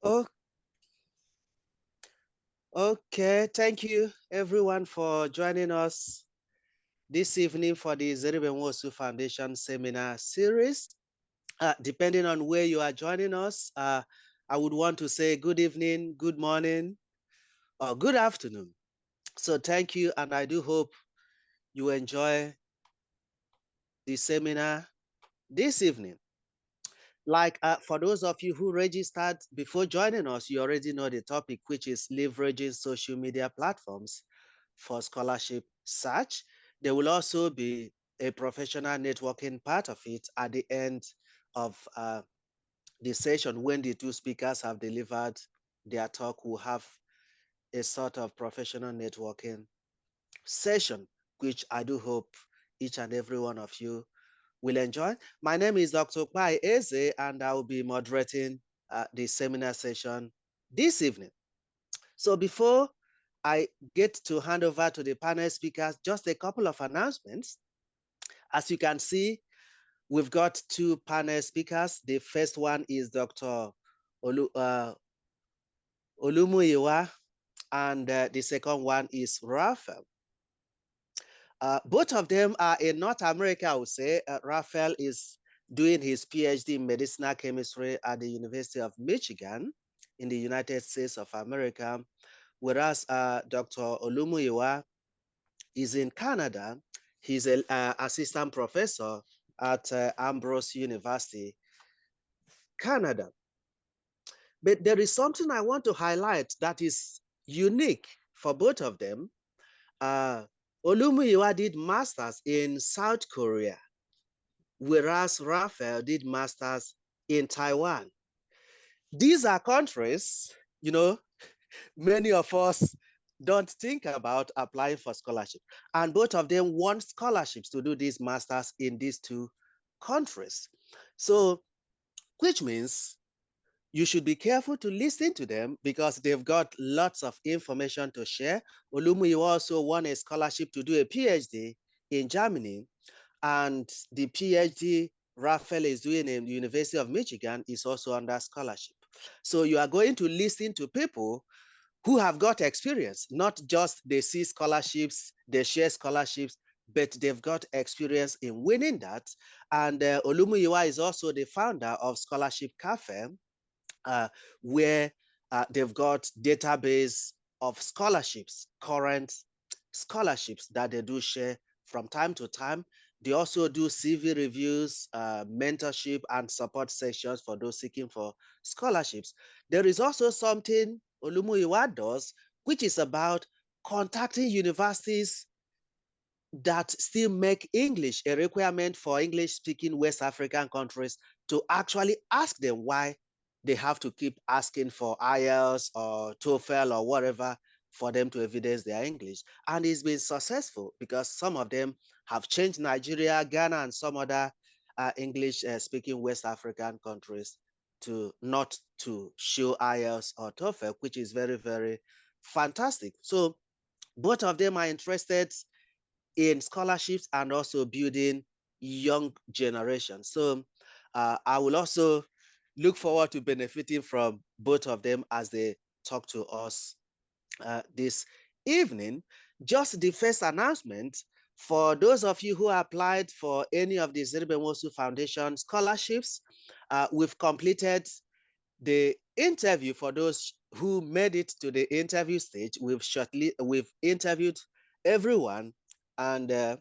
Oh, okay. Thank you, everyone, for joining us this evening for the Zeribenwosu Foundation Seminar Series. Depending on where you are joining us, I would want to say good evening, good morning, or good afternoon. So thank you, and I do hope you enjoy the seminar this evening. Like for those of you who registered before joining us, you already know the topic, which is leveraging social media platforms for scholarship search. There will also be a professional networking part of it at the end of the session when the two speakers have delivered their talk. We'll have a sort of professional networking session, which I do hope each and every one of you will enjoy. My name is Dr. Pai Eze, and I will be moderating the seminar session this evening. So before I get to hand over to the panel speakers, just a couple of announcements. As you can see, we've got two panel speakers. The first one is Dr. Olumuyiwa, and the second one is Raphael. Both of them are in North America, I would say. Raphael is doing his PhD in medicinal chemistry at the University of Michigan in the United States of America, whereas Dr. Olumuyiwa is in Canada. He's an assistant professor at Ambrose University, Canada. But there is something I want to highlight that is unique for both of them. Olumuyiwa did masters in South Korea, whereas Raphael did masters in Taiwan. These are countries, you know, many of us don't think about applying for scholarship. And both of them want scholarships to do these masters in these two countries. So, which means you should be careful to listen to them because they've got lots of information to share. Olumuyiwa also won a scholarship to do a PhD in Germany, and the PhD Raphael is doing in the University of Michigan is also under scholarship. So you are going to listen to people who have got experience, not just they see scholarships, they share scholarships, but they've got experience in winning that. And Olumuyiwa is also the founder of Scholarship Cafe, uh, where they've got database of scholarships, current scholarships that they do share from time to time. They also do CV reviews, mentorship, and support sessions for those seeking for scholarships. There is also something Olumuyiwa does, which is about contacting universities that still make English a requirement for English-speaking West African countries to actually ask them why they have to keep asking for IELTS or TOEFL or whatever for them to evidence their English. And it's been successful because some of them have changed Nigeria, Ghana, and some other English-speaking West African countries to not to show IELTS or TOEFL, which is very, very fantastic. So both of them are interested in scholarships and also building young generations. So I will also look forward to benefiting from both of them as they talk to us this evening. Just the first announcement for those of you who applied for any of the Zeribenwosu Foundation scholarships, we've completed the interview for those who made it to the interview stage. We've interviewed everyone, and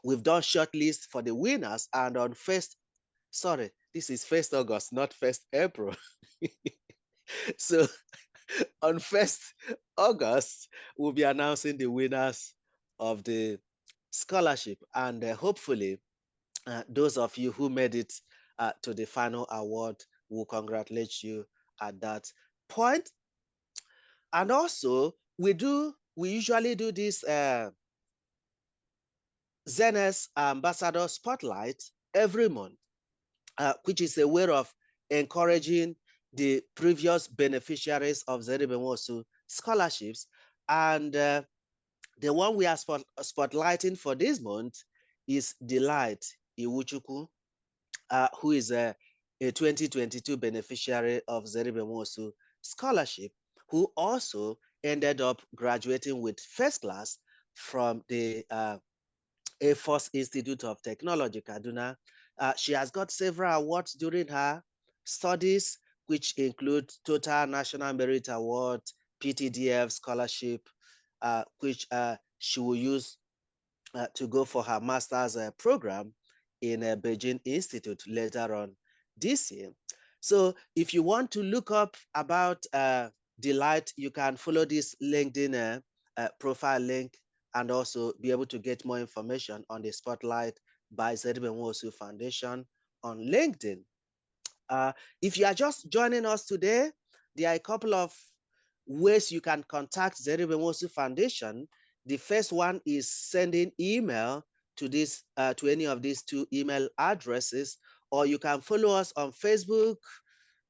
we've done shortlist for the winners. And on this is 1st August, not 1st April. So on 1st August, we'll be announcing the winners of the scholarship. And hopefully, those of you who made it to the final award will congratulate you at that point. And also, we usually do this ZNF Ambassador Spotlight every month, which is a way of encouraging the previous beneficiaries of Zeribenwosu scholarships. And the one we are spotlighting for this month is Delight Iwuchukwu, who is a 2022 beneficiary of Zeribe scholarship, who also ended up graduating with first class from the Air Force Institute of Technology, Kaduna. She has got several awards during her studies, which include Total National Merit Award, PTDF scholarship, which she will use to go for her master's program in Beijing Institute later on this year. So if you want to look up about Delight, you can follow this LinkedIn profile link and also be able to get more information on the Spotlight by Zeribe Foundation on LinkedIn. If you are just joining us today, there are a couple of ways you can contact Zeribe Foundation. The first one is sending email to this to any of these two email addresses, or you can follow us on Facebook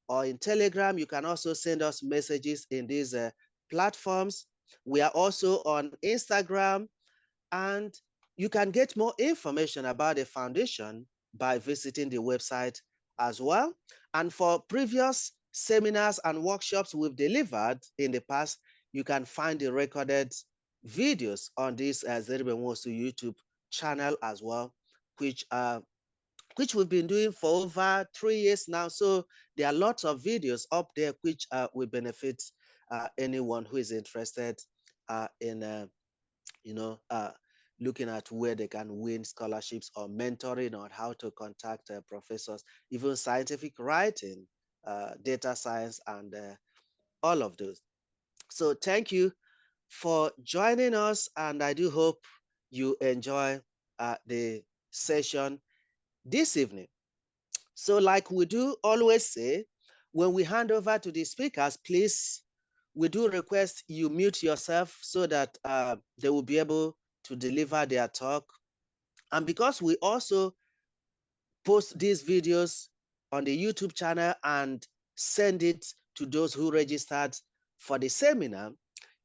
or in Telegram. You can also send us messages in these platforms. We are also on Instagram, and you can get more information about the foundation by visiting the website as well. And for previous seminars and workshops we've delivered in the past, you can find the recorded videos on this Zeribe Nwosu YouTube channel as well, which we've been doing for over 3 years now. So there are lots of videos up there which will benefit anyone who is interested in looking at where they can win scholarships or mentoring on how to contact professors, even scientific writing, data science, and all of those. So thank you for joining us, and I do hope you enjoy the session this evening. So like we do always say, when we hand over to the speakers, please, we do request you mute yourself so that they will be able to deliver their talk. And because we also post these videos on the YouTube channel and send it to those who registered for the seminar,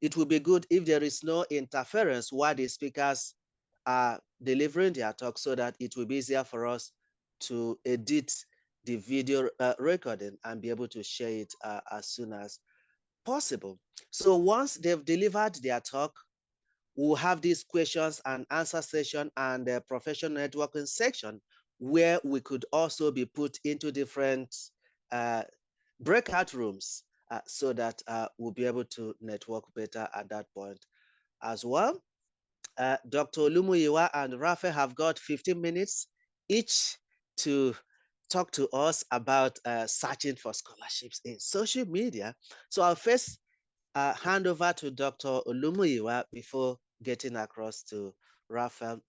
it will be good if there is no interference while the speakers are delivering their talk, so that it will be easier for us to edit the video recording and be able to share it as soon as possible. So once they've delivered their talk, we'll have these questions and answer session and the professional networking section, where we could also be put into different breakout rooms so that we'll be able to network better at that point as well. Dr. Olumuyiwa and Rafe have got 15 minutes each to talk to us about searching for scholarships in social media. So I'll first hand over to Dr. Olumuyiwa before getting across to Raphael.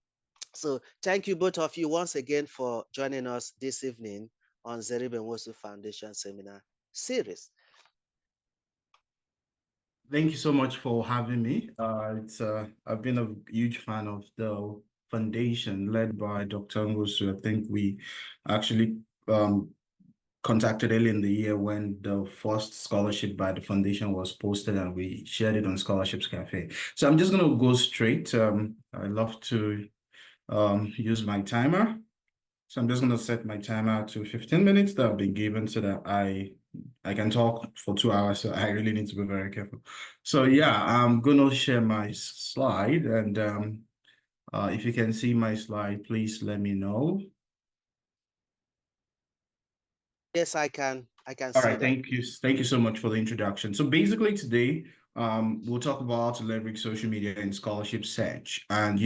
So thank you both of you once again for joining us this evening on Zeribe Nwosu Foundation Seminar Series. Thank you so much for having me. I've been a huge fan of the foundation led by Dr. Nwosu. I think we actually contacted early in the year when the first scholarship by the foundation was posted, and we shared it on Scholarships Cafe. So I'm just going to go straight. I love to use my timer. So I'm just going to set my timer to 15 minutes that I've been given, so that I can talk for 2 hours. So I really need to be very careful. So yeah, I'm going to share my slide, and if you can see my slide, please let me know. Yes, I can. I can All see right, that. thank you so much for the introduction. So basically today, we'll talk about how to leverage social media in scholarship search. And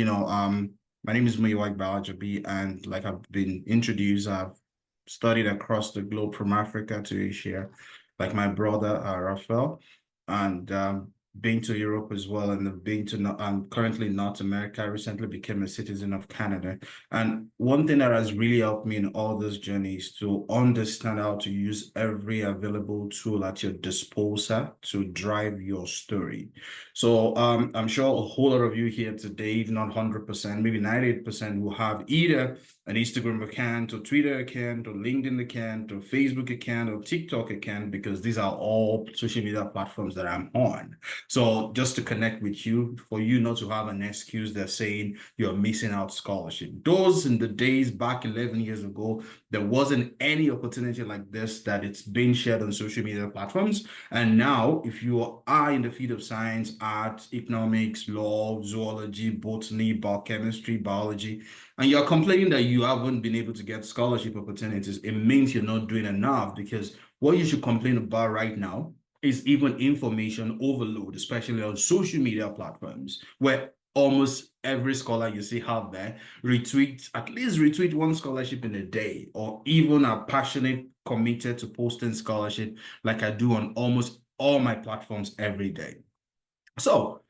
my name is Muyiwa Balajabi, and like I've been introduced, I've studied across the globe from Africa to Asia, like my brother Raphael, and been to Europe as well, and been to currently North America. I recently became a citizen of Canada. And one thing that has really helped me in all those journeys to understand how to use every available tool at your disposal to drive your story. So I'm sure a whole lot of you here today, if not 100%, maybe 98%, will have either an Instagram account, or Twitter account, or LinkedIn account, or Facebook account, or TikTok account, because these are all social media platforms that I'm on. So just to connect with you, for you not to have an excuse that saying you're missing out scholarship. Those in the days back 11 years ago, there wasn't any opportunity like this that it's being shared on social media platforms. And now, if you are in the field of science, art, economics, law, zoology, botany, biochemistry, biology, and you're complaining that you haven't been able to get scholarship opportunities, it means you're not doing enough, because what you should complain about right now is even information overload, especially on social media platforms, where almost every scholar you see out there at least retweet one scholarship in a day, or even are passionate, committed to posting scholarship like I do on almost all my platforms every day. So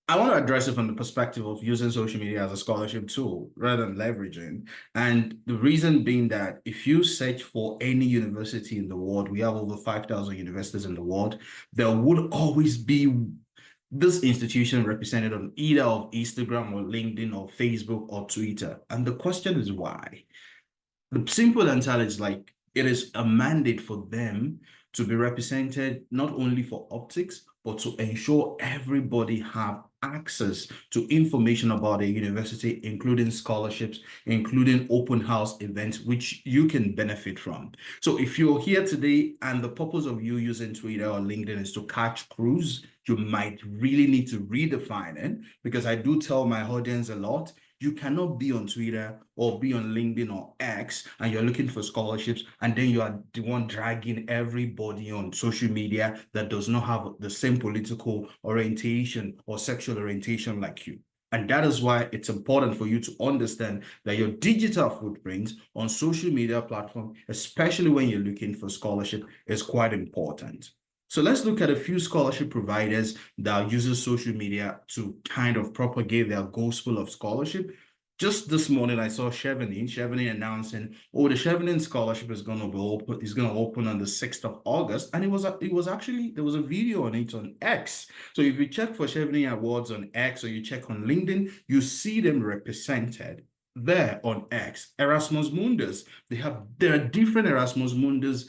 I want to address it from the perspective of using social media as a scholarship tool rather than leveraging. And the reason being that if you search for any university in the world, we have over 5,000 universities in the world, there would always be this institution represented on either of Instagram or LinkedIn or Facebook or Twitter. And the question is why? The simple answer is like it is a mandate for them to be represented not only for optics, but to ensure everybody have access to information about a university, including scholarships, including open house events, which you can benefit from. So if you're here today and the purpose of you using Twitter or LinkedIn is to catch crews, you might really need to redefine it, because I do tell my audience a lot, you cannot be on Twitter or be on LinkedIn or X and you're looking for scholarships, and then you are the one dragging everybody on social media that does not have the same political orientation or sexual orientation like you. And that is why it's important for you to understand that your digital footprint on social media platform, especially when you're looking for scholarship, is quite important. So let's look at a few scholarship providers that uses social media to kind of propagate their gospel of scholarship. Just this morning, I saw Chevening announcing, oh, the Chevening scholarship is going to open on the 6th of August. And it was actually, there was a video on it on X. So if you check for Chevening Awards on X or you check on LinkedIn, you see them represented there on X. Erasmus Mundus. There are different Erasmus Mundus,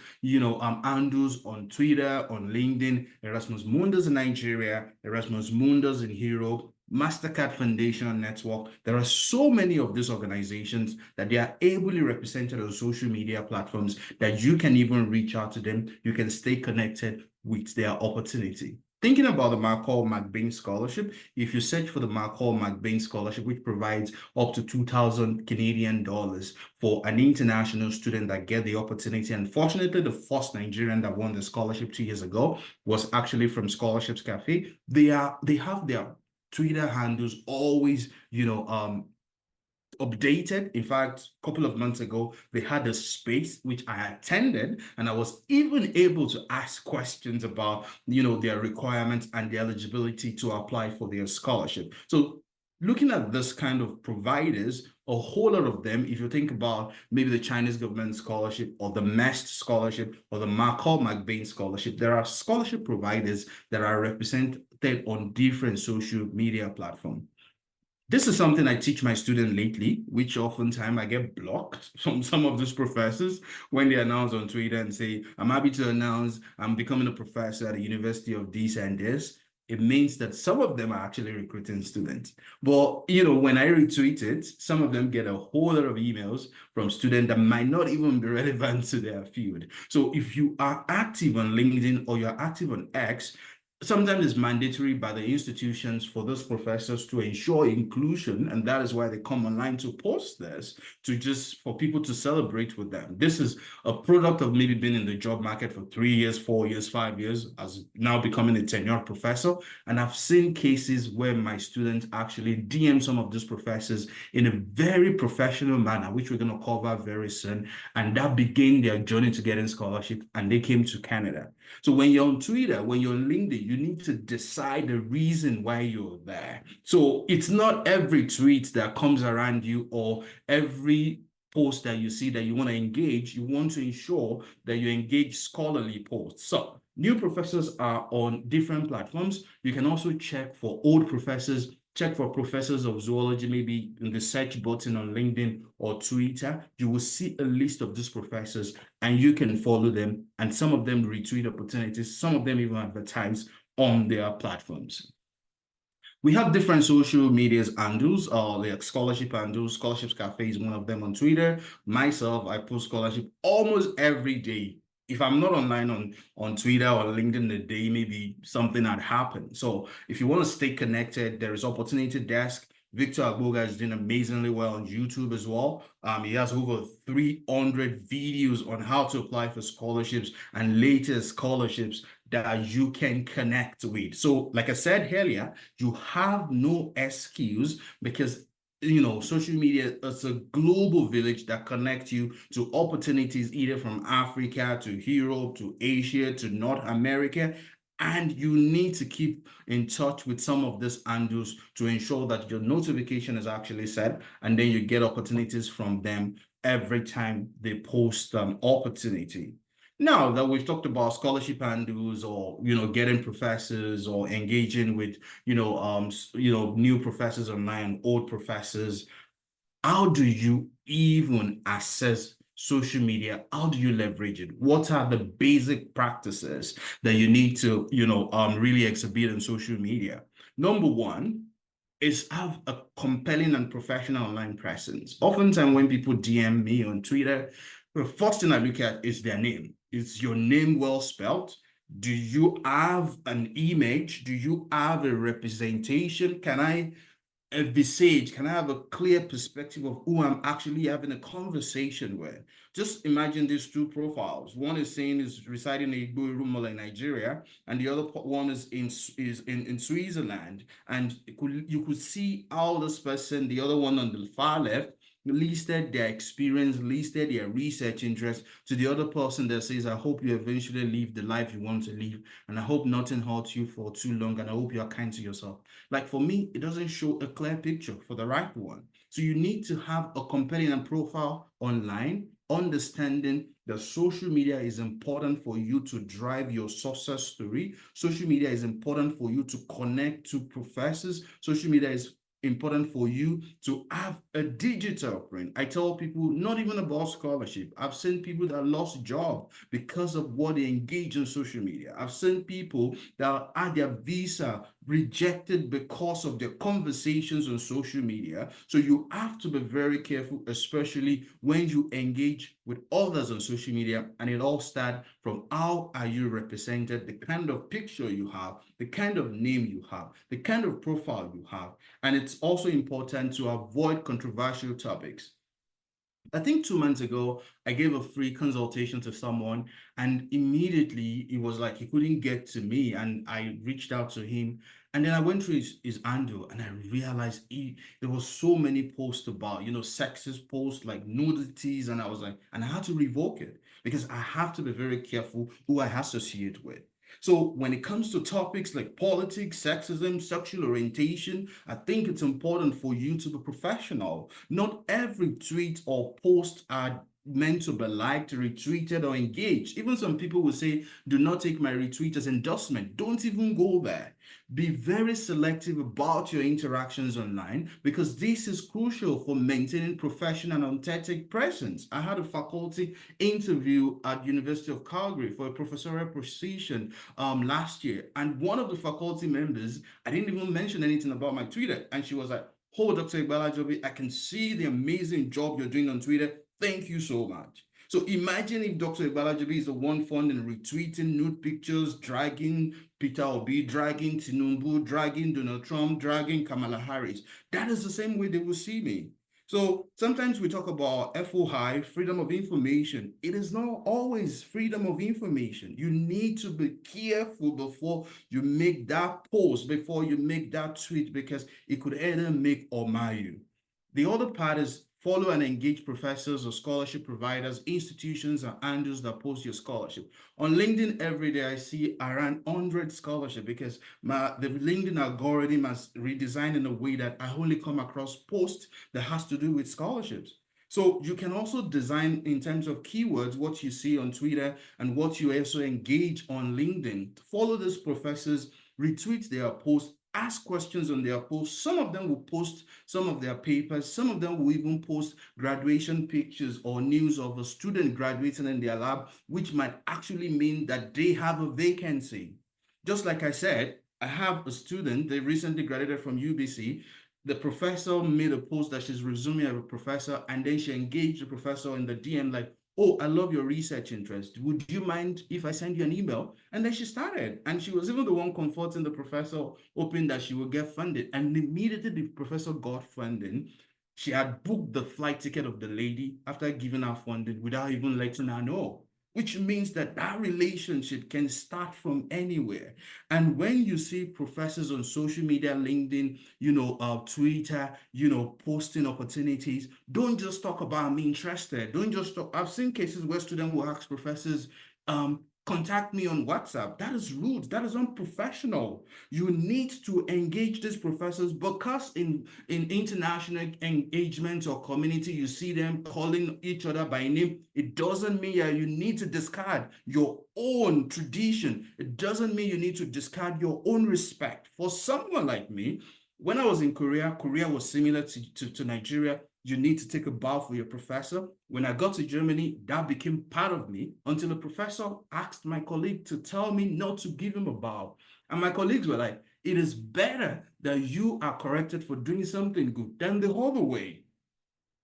handles on Twitter, on LinkedIn, Erasmus Mundus in Nigeria, Erasmus Mundus in Europe, MasterCard Foundation Network. There are so many of these organizations that they are ably represented on social media platforms that you can even reach out to them. You can stay connected with their opportunity. Thinking about the Marcel McBain Scholarship, if you search for the Marcel McBain Scholarship, which provides up to 2,000 Canadian dollars for an international student that get the opportunity. Unfortunately, the first Nigerian that won the scholarship 2 years ago was actually from Scholarships Cafe. They have their Twitter handles always, updated. In fact, a couple of months ago, they had a space which I attended, and I was even able to ask questions about, their requirements and the eligibility to apply for their scholarship. So looking at this kind of providers, a whole lot of them, if you think about maybe the Chinese government scholarship or the MEST scholarship or the Marcel McBain scholarship, there are scholarship providers that are represented on different social media platforms. This is something I teach my students lately, which oftentimes I get blocked from some of those professors when they announce on Twitter and say, I'm happy to announce I'm becoming a professor at the University of this and this. It means that some of them are actually recruiting students. But, when I retweet it, some of them get a whole lot of emails from students that might not even be relevant to their field. So if you are active on LinkedIn or you're active on X, sometimes it's mandatory by the institutions for those professors to ensure inclusion, and that is why they come online to post this, for people to celebrate with them. This is a product of maybe being in the job market for 3 years, 4 years, 5 years, as now becoming a tenured professor. And I've seen cases where my students actually DM some of these professors in a very professional manner, which we're going to cover very soon. And that began their journey to getting scholarship, and they came to Canada. So when you're on Twitter, when you're on LinkedIn, you need to decide the reason why you're there. So it's not every tweet that comes around you or every post that you see that you want to engage. You want to ensure that you engage scholarly posts. So new professors are on different platforms. You can also check for old professors. Check for professors of zoology, maybe in the search button on LinkedIn or Twitter. You will see a list of these professors and you can follow them. And some of them retweet opportunities. Some of them even advertise on their platforms. We have different social medias handles, like scholarship handles. Scholarships Cafe is one of them on Twitter. Myself, I post scholarship almost every day. If I'm not online on Twitter or LinkedIn a day, maybe something had happened. So if you want to stay connected, there is Opportunity Desk. Victor Agboga is doing amazingly well on YouTube as well. He has over 300 videos on how to apply for scholarships and latest scholarships that you can connect with. So, like I said earlier, you have no excuse because social media is a global village that connects you to opportunities either from Africa to Europe to Asia to North America. And you need to keep in touch with some of these handles to ensure that your notification is actually set, and then you get opportunities from them every time they post an opportunity. Now that we've talked about scholarship handles or getting professors or engaging with new professors online, old professors, how do you even assess social media? How do you leverage it? What are the basic practices that you need to really exhibit on social media? Number one is have a compelling and professional online presence. Oftentimes when people DM me on Twitter, the first thing I look at is their name. Is your name well spelled? Do you have an image? Do you have a representation? Can I visage? Can I have a clear perspective of who I'm actually having a conversation with? Just imagine these two profiles. One is saying is residing in Igbo in Nigeria, and the other one is in Switzerland. And you could see how this person, the other one on the far left, listed their experience, listed their research interest to the other person that says, I hope you eventually live the life you want to live, and I hope nothing hurts you for too long, and I hope you are kind to yourself. Like for me, it doesn't show a clear picture for the right one. So you need to have a compelling profile online, understanding that social media is important for you to drive your success story. Social media is important for you to connect to professors. Social media is important for you to have a digital print. I tell people not even about scholarship. I've seen people that lost job because of what they engage on social media. I've seen people that had their visa rejected because of their conversations on social media. So you have to be very careful, especially when you engage with others on social media. And it all starts from how are you represented, the kind of picture you have, the kind of name you have, the kind of profile you have. And it's also important to avoid controversial topics. I think 2 months ago, I gave a free consultation to someone, and immediately it was like he couldn't get to me, and I reached out to him. And then I went through his handle, and I realized there was so many posts about, sexist posts like nudities, and I was like, and I had to revoke it because I have to be very careful who I associate with. So when it comes to topics like politics, sexism, sexual orientation, I think it's important for you to be professional. Not every tweet or post are meant to be liked, retweeted, or engaged. Even some people will say, do not take my retweet as endorsement. Don't even go there. Be very selective about your interactions online because this is crucial for maintaining professional and authentic presence. I had a faculty interview at University of Calgary for a professorial position last year, and one of the faculty members, I didn't even mention anything about my Twitter, and she was like, oh, Dr. Igbalajobi, I can see the amazing job you're doing on Twitter. Thank you so much. So imagine if Dr. Igbalajobi is the one funding retweeting nude pictures, dragging Peter Obi, dragging Tinubu, dragging Donald Trump, dragging Kamala Harris. That is the same way they will see me. So sometimes we talk about FOI, freedom of information. It is not always freedom of information. You need to be careful before you make that post, before you make that tweet, because it could either make or mar you. The other part is follow and engage professors or scholarship providers, institutions, and handles that post your scholarship. On LinkedIn every day, I see around 100 scholarship because the LinkedIn algorithm has redesigned in a way that I only come across posts that has to do with scholarships. So you can also design in terms of keywords what you see on Twitter and what you also engage on LinkedIn. Follow these professors, retweet their posts, ask questions on their posts. Some of them will post some of their papers. Some of them will even post graduation pictures or news of a student graduating in their lab, which might actually mean that they have a vacancy. Just like I said, I have a student, they recently graduated from UBC. The professor made a post that she's resuming as a professor, and then she engaged the professor in the DM, like, oh, I love your research interest. Would you mind if I send you an email? And then she started. And she was even the one comforting the professor, hoping that she would get funded. And immediately the professor got funding. She had booked the flight ticket of the lady after giving her funding without even letting her know, which means that that relationship can start from anywhere. And when you see professors on social media, LinkedIn, Twitter, posting opportunities, don't just talk about I'm interested. Don't just talk. I've seen cases where students will ask professors, contact me on WhatsApp. That is rude. That is unprofessional. You need to engage these professors, because in international engagement or community, you see them calling each other by name. It doesn't mean that you need to discard your own tradition. It doesn't mean you need to discard your own respect. For someone like me, when I was in Korea, Korea was similar to Nigeria. You need to take a bow for your professor. When I got to Germany, that became part of me until the professor asked my colleague to tell me not to give him a bow. And my colleagues were like, it is better that you are corrected for doing something good than the other way.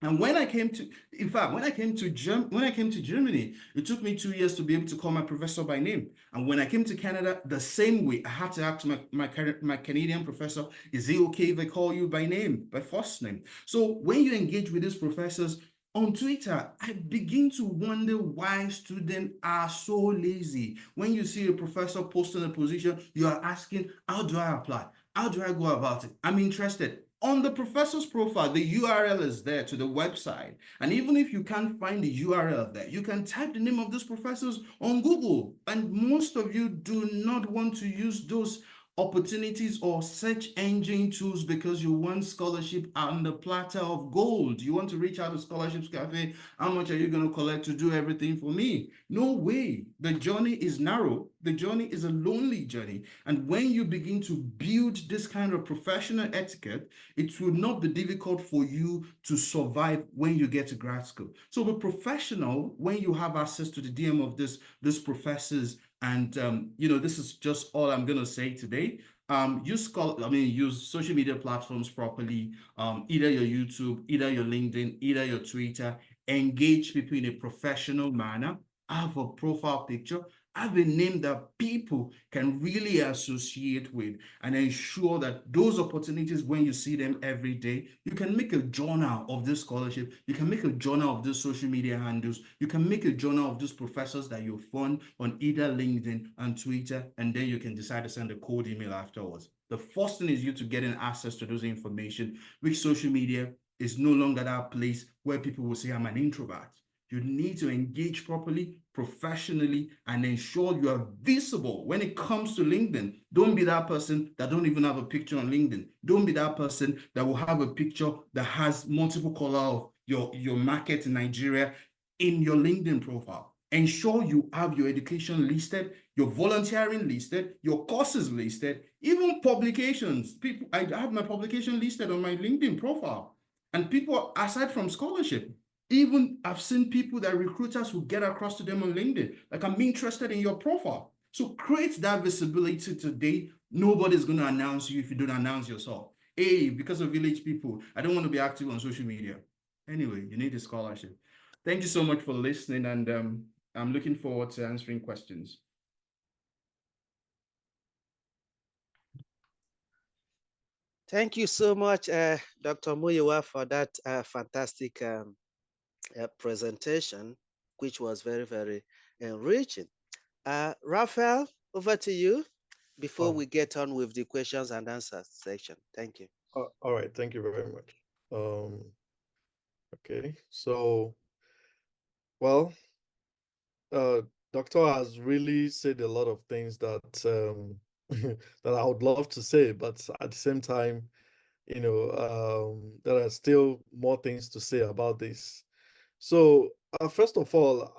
And when I came to, in fact, when I came to Germany, it took me 2 years to be able to call my professor by name. And when I came to Canada, the same way, I had to ask my Canadian professor, is it okay if I call you by name, by first name? So when you engage with these professors on Twitter, I begin to wonder why students are so lazy. When you see a professor posting a position, you are asking, how do I apply? How do I go about it? I'm interested. On the professor's profile, the URL is there to the website. And even if you can't find the URL there, you can type the name of those professors on Google. And most of you do not want to use those opportunities or search engine tools because you want scholarship on the platter of gold. You want to reach out to Scholarships Cafe. How much are you going to collect to do everything for me? No way. The journey is narrow. The journey is a lonely journey. And when you begin to build this kind of professional etiquette, it will not be difficult for you to survive when you get to grad school. So be professional when you have access to the DM of this professors. And this is just all I'm gonna say today. Use social media platforms properly. Either your YouTube, either your LinkedIn, either your Twitter. Engage people in a professional manner. Have a profile picture. Have a name that people can really associate with, and ensure that those opportunities, when you see them every day, you can make a journal of this scholarship. You can make a journal of these social media handles. You can make a journal of those professors that you fund on either LinkedIn and Twitter, and then you can decide to send a cold email afterwards. The first thing is you to getting access to those information, which social media is no longer that place where people will say, I'm an introvert. You need to engage properly, professionally, and ensure you are visible when it comes to LinkedIn. Don't be that person that don't even have a picture on LinkedIn. Don't be that person that will have a picture that has multiple color of your market in Nigeria in your LinkedIn profile. Ensure you have your education listed, your volunteering listed, your courses listed, even publications. People, I have my publication listed on my LinkedIn profile. And people, aside from scholarship, even I've seen people that recruiters will get across to them on LinkedIn, like, I'm interested in your profile. So create that visibility today. Nobody's going to announce you if you don't announce yourself. Hey, because of village people, I don't want to be active on social media. Anyway, you need a scholarship. Thank you so much for listening, and I'm looking forward to answering questions. Thank you so much, Dr. Muyiwa, for that fantastic presentation, which was very, very enriching. Raphael, over to you before Oh, we get on with the questions and answers section. Thank you. all right. Thank you very much. Okay. So, well, uh, Doctor has really said a lot of things that that I would love to say, but at the same time, there are still more things to say about this. So, first of all,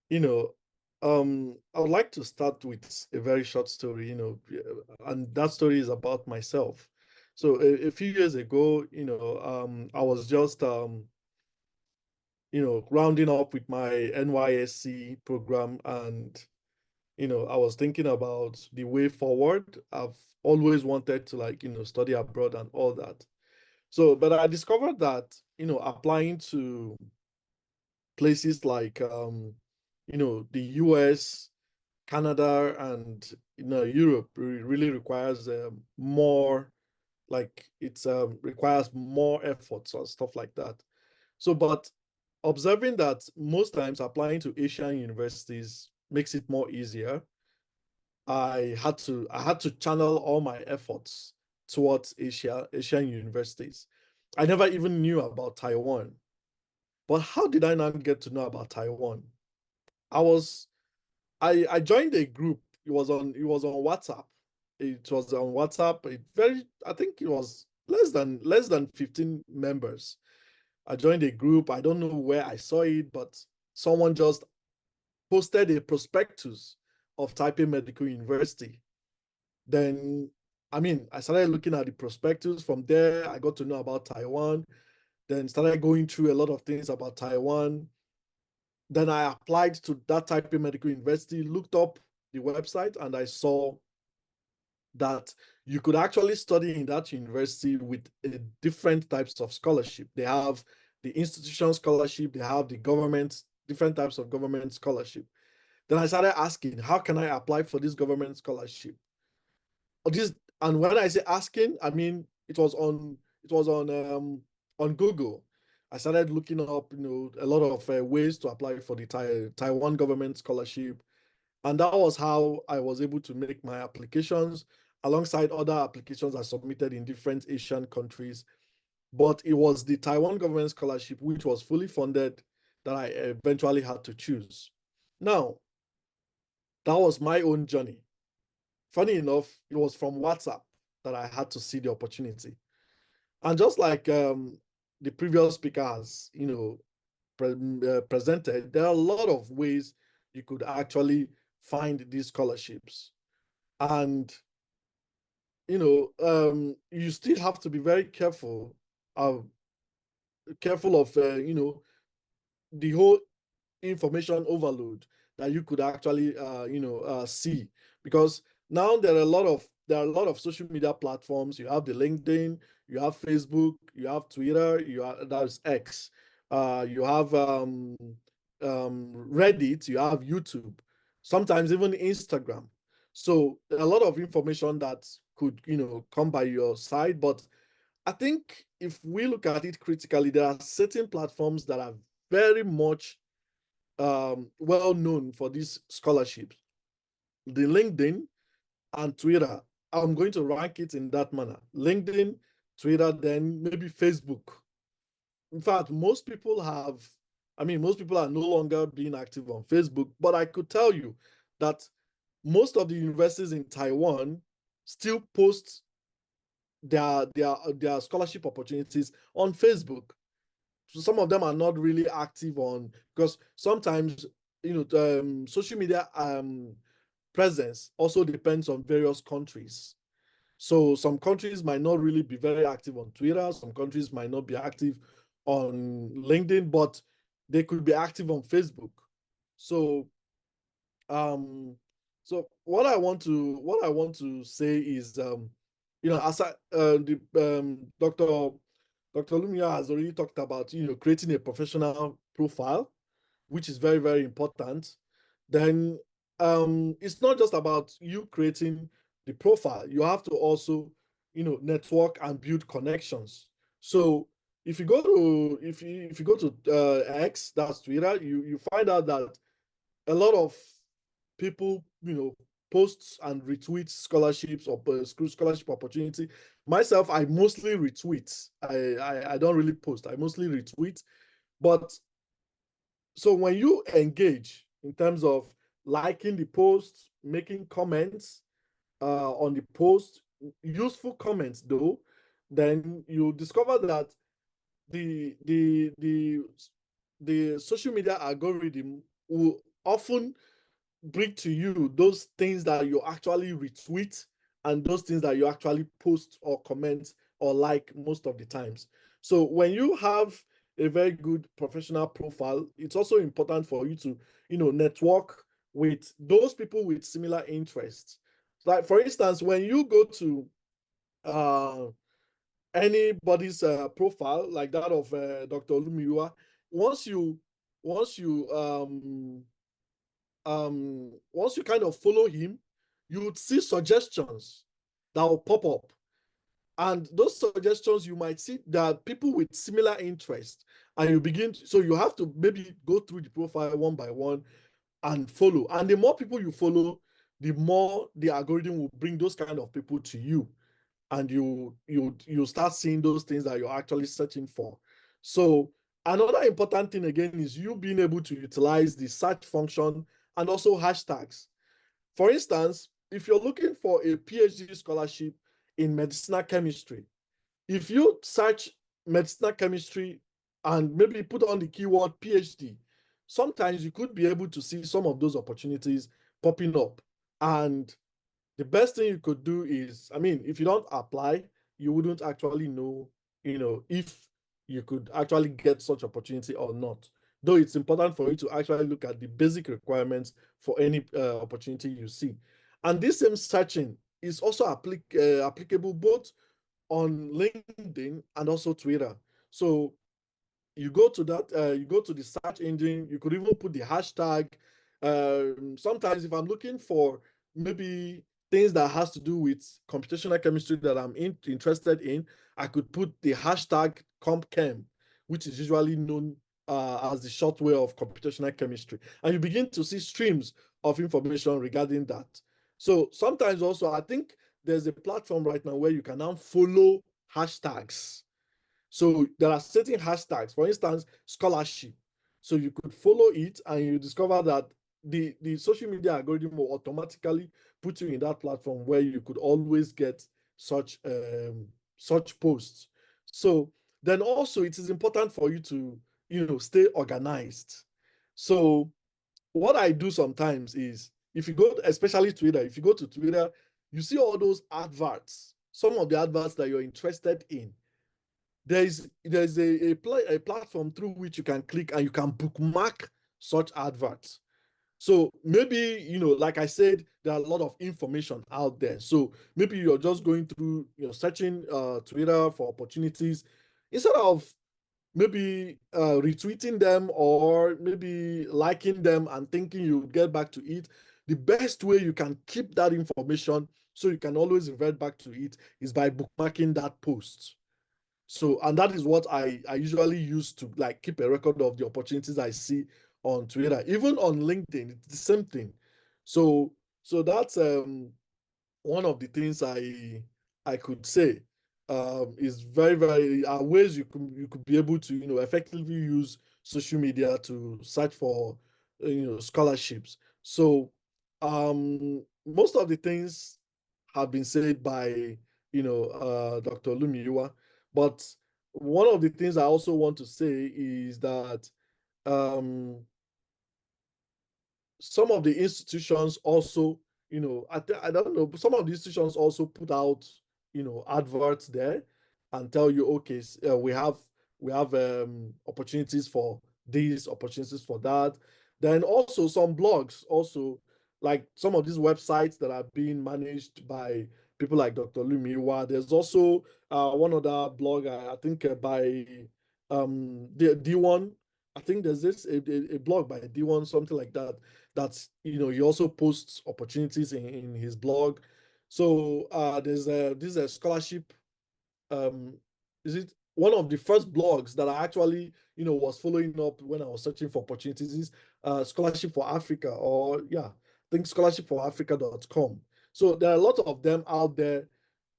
you know, I would like to start with a very short story, and that story is about myself. So a few years ago, I was just, rounding up with my NYSC program, and I was thinking about the way forward. I've always wanted to, like, study abroad and all that. So, but I discovered that, applying to places like, the US, Canada, and, Europe really requires more, like, it's requires more efforts or stuff like that. So, but observing that most times applying to Asian universities makes it more easier, I had to channel all my efforts towards Asian universities. I never even knew about Taiwan. But how did I not get to know about Taiwan? I was I joined a group. It was on WhatsApp. It was on WhatsApp. I think it was less than 15 members. I joined a group. I don't know where I saw it, but someone just posted a prospectus of Taipei Medical University. Then, I started looking at the prospectus. From there, I got to know about Taiwan, then started going through a lot of things about Taiwan. Then I applied to that Taipei Medical University, looked up the website, and I saw that you could actually study in that university with different types of scholarship. They have the institution scholarship, they have the government, different types of government scholarship. Then I started asking, how can I apply for this government scholarship? This, and when I say asking, it was on Google. I started looking up, a lot of ways to apply for the Taiwan government scholarship, and that was how I was able to make my applications alongside other applications I submitted in different Asian countries. But it was the Taiwan government scholarship, which was fully funded, that I eventually had to choose. Now, that was my own journey. Funny enough, it was from WhatsApp that I had to see the opportunity. And just like the previous speaker has, presented, there are a lot of ways you could actually find these scholarships. And, you still have to be very uh, careful of, the whole information overload that you could actually see, because now there are a lot of social media platforms. You have the LinkedIn, you have Facebook, you have Twitter, that's X, you have Reddit, you have YouTube, sometimes even Instagram. So a lot of information that could come by your side. But I think if we look at it critically, there are certain platforms that are very much well known for these scholarships. The LinkedIn and Twitter, I'm going to rank it in that manner: LinkedIn, Twitter, then maybe Facebook. In fact, most people are no longer being active on Facebook, but I could tell you that most of the universities in Taiwan still post their scholarship opportunities on Facebook. So some of them are not really active on, because sometimes social media presence also depends on various countries. So some countries might not really be very active on Twitter, some countries might not be active on LinkedIn, but they could be active on Facebook. So um so what I want to say is, as the Dr. Lumia has already talked about, creating a professional profile, which is very, very important. Then it's not just about you creating the profile. You have to also, network and build connections. So if you go to X, that's Twitter, you find out that a lot of people, posts and retweet scholarships or scholarship opportunity. Myself, I mostly retweet. I don't really post. I mostly retweet. But so when you engage in terms of liking the post, making comments on the post, useful comments though, then you discover that the the the the social media algorithm will often bring to you those things that you actually retweet and those things that you actually post or comment or like most of the times. So when you have a very good professional profile, it's also important for you to, network with those people with similar interests. Like, for instance, when you go to anybody's profile, like that of Dr. Olumiwa, once you kind of follow him, you would see suggestions that will pop up. And those suggestions, you might see that people with similar interests, and so you have to maybe go through the profile one by one and follow. And the more people you follow, the more the algorithm will bring those kind of people to you. And you start seeing those things that you're actually searching for. So another important thing again is you being able to utilize the search function and also hashtags. For instance, if you're looking for a PhD scholarship in medicinal chemistry, if you search medicinal chemistry and maybe put on the keyword PhD, sometimes you could be able to see some of those opportunities popping up. And the best thing you could do is, I mean, if you don't apply, you wouldn't actually know, if you could actually get such opportunity or not. Though it's important for you to actually look at the basic requirements for any opportunity you see. And this same searching is also applicable both on LinkedIn and also Twitter. So you go to the search engine, you could even put the hashtag. Sometimes if I'm looking for maybe things that has to do with computational chemistry that I'm interested in, I could put the hashtag CompChem, which is usually known as the short way of computational chemistry. And you begin to see streams of information regarding that. So sometimes also, I think there's a platform right now where you can now follow hashtags. So there are certain hashtags, for instance, scholarship. So you could follow it and you discover that the social media algorithm will automatically put you in that platform where you could always get such posts. So then also it is important for you to stay organized. So what I do sometimes is, if you go, especially Twitter, if you go to Twitter, you see all those adverts, some of the adverts that you're interested in. There's a platform through which you can click and you can bookmark such adverts. So maybe, like I said, there are a lot of information out there. So maybe you're just going through, searching Twitter for opportunities. Instead of maybe retweeting them or maybe liking them and thinking you'll get back to it, the best way you can keep that information so you can always revert back to it is by bookmarking that post. So, and that is what I usually use to like keep a record of the opportunities I see on Twitter. Even on LinkedIn, it's the same thing. So that's one of the things I could say is very, very ways you could be able to effectively use social media to search for scholarships. So most of the things have been said by Dr. Lumiwa, but one of the things I also want to say is that um, some of the institutions also, I don't know, some of the institutions also put out, adverts there and tell you, okay, we have opportunities for these, opportunities for that. Then also some blogs, also like some of these websites that are being managed by people like Dr. Lumiwa. There's also one other blog, I think by the D1. I think there's a blog by D1, something like that. That's he also posts opportunities in his blog. So there's this is a scholarship. Is it one of the first blogs that I actually was following up when I was searching for opportunities is Scholarship for Africa, or yeah, I think scholarshipforafrica.com. So there are a lot of them out there,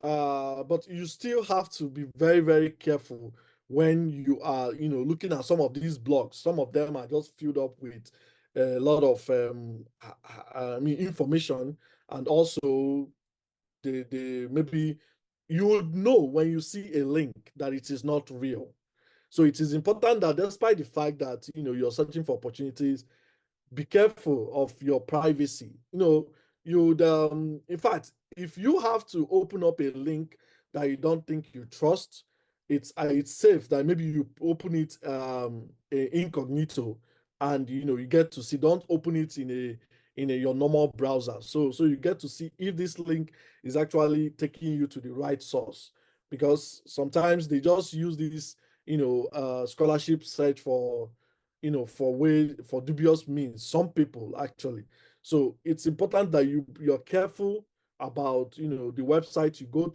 but you still have to be very, very careful when you are looking at some of these blogs. Some of them are just filled up with a lot of information, and also the maybe you would know when you see a link that it is not real. So it is important that despite the fact that you're searching for opportunities, be careful of your privacy. You'd in fact, if you have to open up a link that you don't think you trust, it's safe that maybe you open it incognito, and you get to see. Don't open it in your normal browser. So you get to see if this link is actually taking you to the right source, because sometimes they just use this, scholarship search for, for dubious means. Some people actually. So it's important that you're careful about, the website you go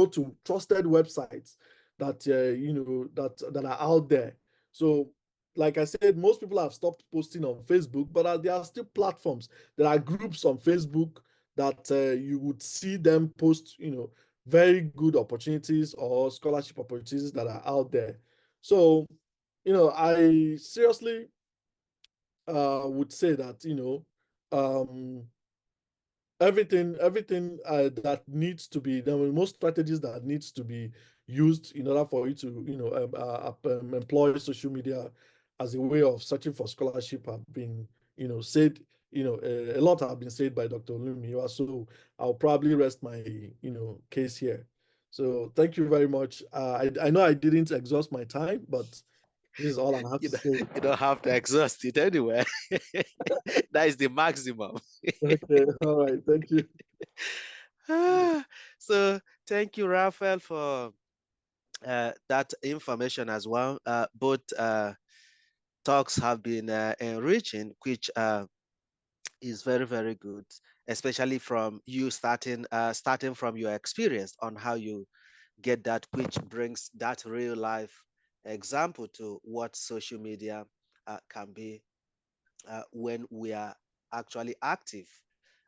to trusted websites that that are out there. So like I said, most people have stopped posting on Facebook, but there are still platforms. There are groups on Facebook that you would see them post, very good opportunities or scholarship opportunities that are out there. So, I seriously would say that, everything that needs to be, there are most strategies that needs to be used in order for you to, employ social media as a way of searching for scholarship have been, said, a lot have been said by Dr. Lumiwa. So I'll probably rest my, case here. So thank you very much. I know I didn't exhaust my time, but this is all I have You to say. you don't have to exhaust it anyway. That is the maximum. Okay, all right, thank you. So thank you, Raphael, for that information as well. Both talks have been enriching, which is very, very good, especially from you starting from your experience on how you get that, which brings that real life example to what social media can be when we are actually active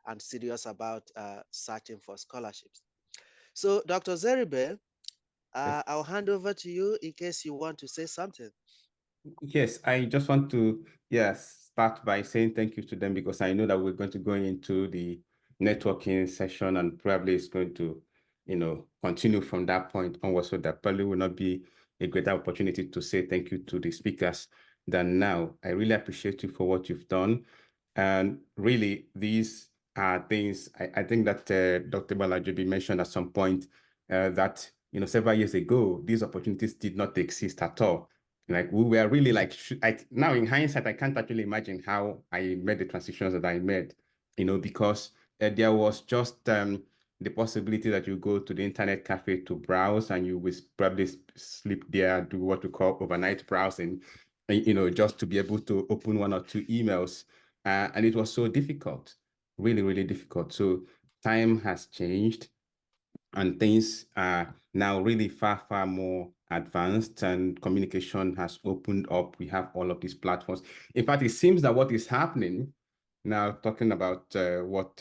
and serious about searching for scholarships. So, Dr. Zeribe, Yes. I'll hand over to you in case you want to say something. Yes, I just want to, yes, start by saying thank you to them, because I know that we're going to go into the networking session, and probably it's going to, continue from that point onwards. So that probably will not be a greater opportunity to say thank you to the speakers than now. I really appreciate you for what you've done. And really, these are things I think that Dr. Balajobi mentioned at some point, that, several years ago, these opportunities did not exist at all. Like, we were really like, now in hindsight, I can't actually imagine how I made the transitions that I made, because there was just the possibility that you go to the internet cafe to browse, and you will probably sleep there, do what we call overnight browsing, just to be able to open one or two emails. And it was so difficult, really, really difficult. So time has changed, and things are now really far, far more advanced, and communication has opened up. We have all of these platforms. In fact, it seems that what is happening now, talking about what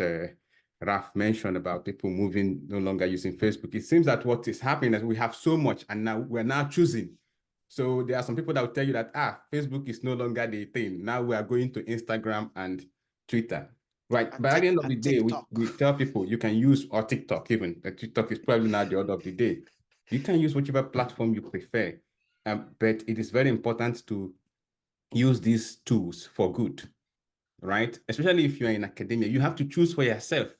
Raf mentioned about people moving, no longer using Facebook, it seems that what is happening is we have so much, and now we're now choosing. So there are some people that will tell you that, Facebook is no longer the thing. Now we are going to Instagram and Twitter. Right. But at the end of the And day, TikTok. we tell people you can use, or TikTok even. TikTok is probably not the order of the day. You can use whichever platform you prefer. But it is very important to use these tools for good, right? Especially if you're in academia, you have to choose for yourself,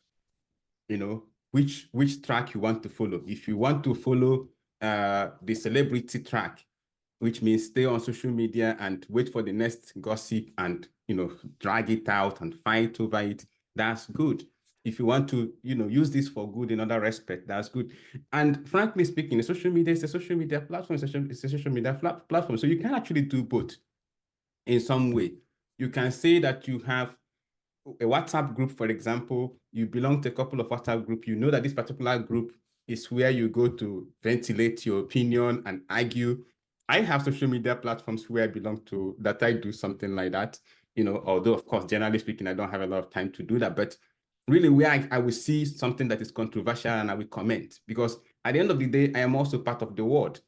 which track you want to follow. If you want to follow the celebrity track, which means stay on social media and wait for the next gossip and, drag it out and fight over it, that's good. If you want to, use this for good in other respect, that's good. And frankly speaking, the social media is a social media platform, it's a social media platform. So you can actually do both in some way. You can say that you have a WhatsApp group, for example, you belong to a couple of WhatsApp group, you know that this particular group is where you go to ventilate your opinion and argue. I have social media platforms where I belong to that I do something like that, although of course, generally speaking, I don't have a lot of time to do that, but really where I will see something that is controversial and I will comment, because at the end of the day, I am also part of the world,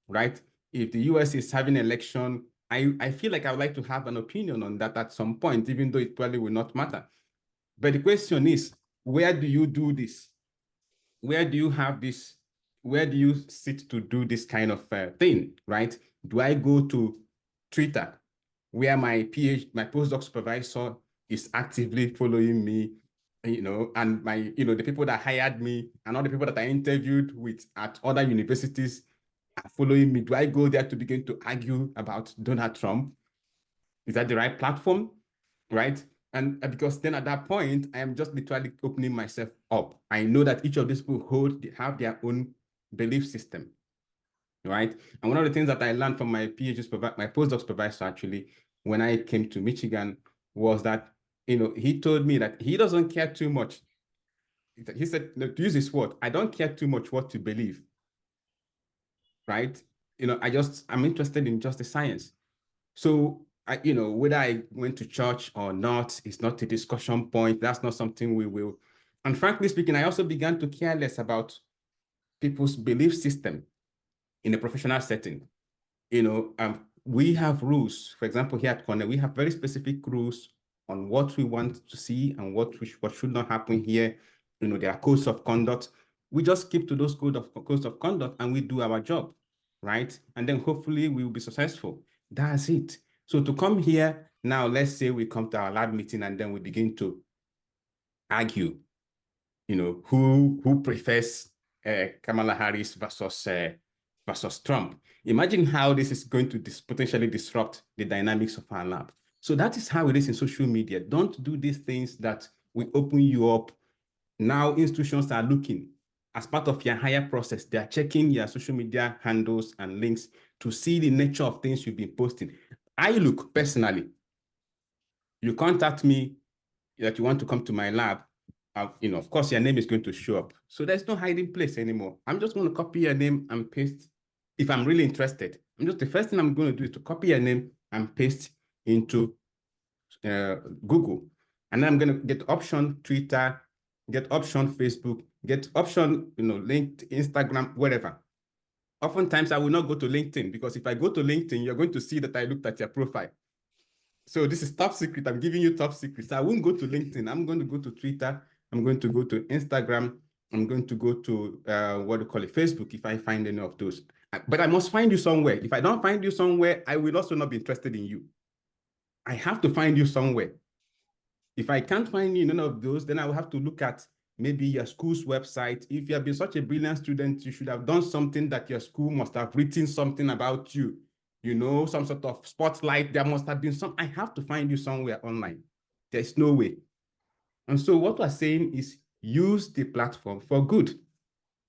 right? If the US is having an election, I feel like I would like to have an opinion on that at some point, even though it probably will not matter. But the question is, where do you do this? Where do you have this? Where do you sit to do this kind of thing, right? Do I go to Twitter, where my postdoc supervisor is actively following me, and the people that hired me and all the people that I interviewed with at other universities are following me? Do I go there to begin to argue about Donald Trump? Is that the right platform, right? And because then at that point, I am just literally opening myself up. I know that each of these people have their own belief system, right? And one of the things that I learned from my my postdoc supervisor actually, when I came to Michigan, was that, he told me that he doesn't care too much. He said, to use his word, I don't care too much what to believe, right? I'm interested in just the science. So whether I went to church or not, it's not a discussion point. That's not something we will. And frankly speaking, I also began to care less about people's belief system in a professional setting. We have rules. For example, here at Cornell, we have very specific rules on what we want to see and what should not happen here. There are codes of conduct. We just keep to those codes of conduct and we do our job, right? And then hopefully we will be successful. That's it. So to come here now, let's say we come to our lab meeting and then we begin to argue, who prefers Kamala Harris versus Trump. Imagine how this is going to potentially disrupt the dynamics of our lab. So that is how it is in social media. Don't do these things that will open you up. Now institutions are looking as part of your higher process. They are checking your social media handles and links to see the nature of things you've been posting. I look personally, you contact me that you want to come to my lab, of course, your name is going to show up. So there's no hiding place anymore. I'm just going to copy your name and paste. If I'm really interested, the first thing I'm going to do is to copy your name and paste into Google. And then I'm going to get option Twitter, get option Facebook, get option, LinkedIn, Instagram, whatever. Oftentimes, I will not go to LinkedIn because if I go to LinkedIn, you're going to see that I looked at your profile. So this is top secret. I'm giving you top secrets. I won't go to LinkedIn. I'm going to go to Twitter. I'm going to go to Instagram. I'm going to go to Facebook if I find any of those. But I must find you somewhere. If I don't find you somewhere, I will also not be interested in you. I have to find you somewhere. If I can't find you in none of those, then I will have to look at maybe your school's website. If you have been such a brilliant student, you should have done something that your school must have written something about you. Some sort of spotlight. There must have been I have to find you somewhere online. There's no way. And so what we're saying is use the platform for good.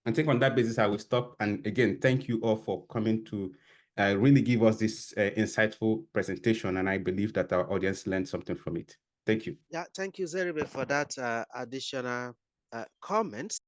I think on that basis, I will stop. And again, thank you all for coming to really give us this insightful presentation. And I believe that our audience learned something from it. Thank you. Yeah, thank you, Zeribe, for that additional comments.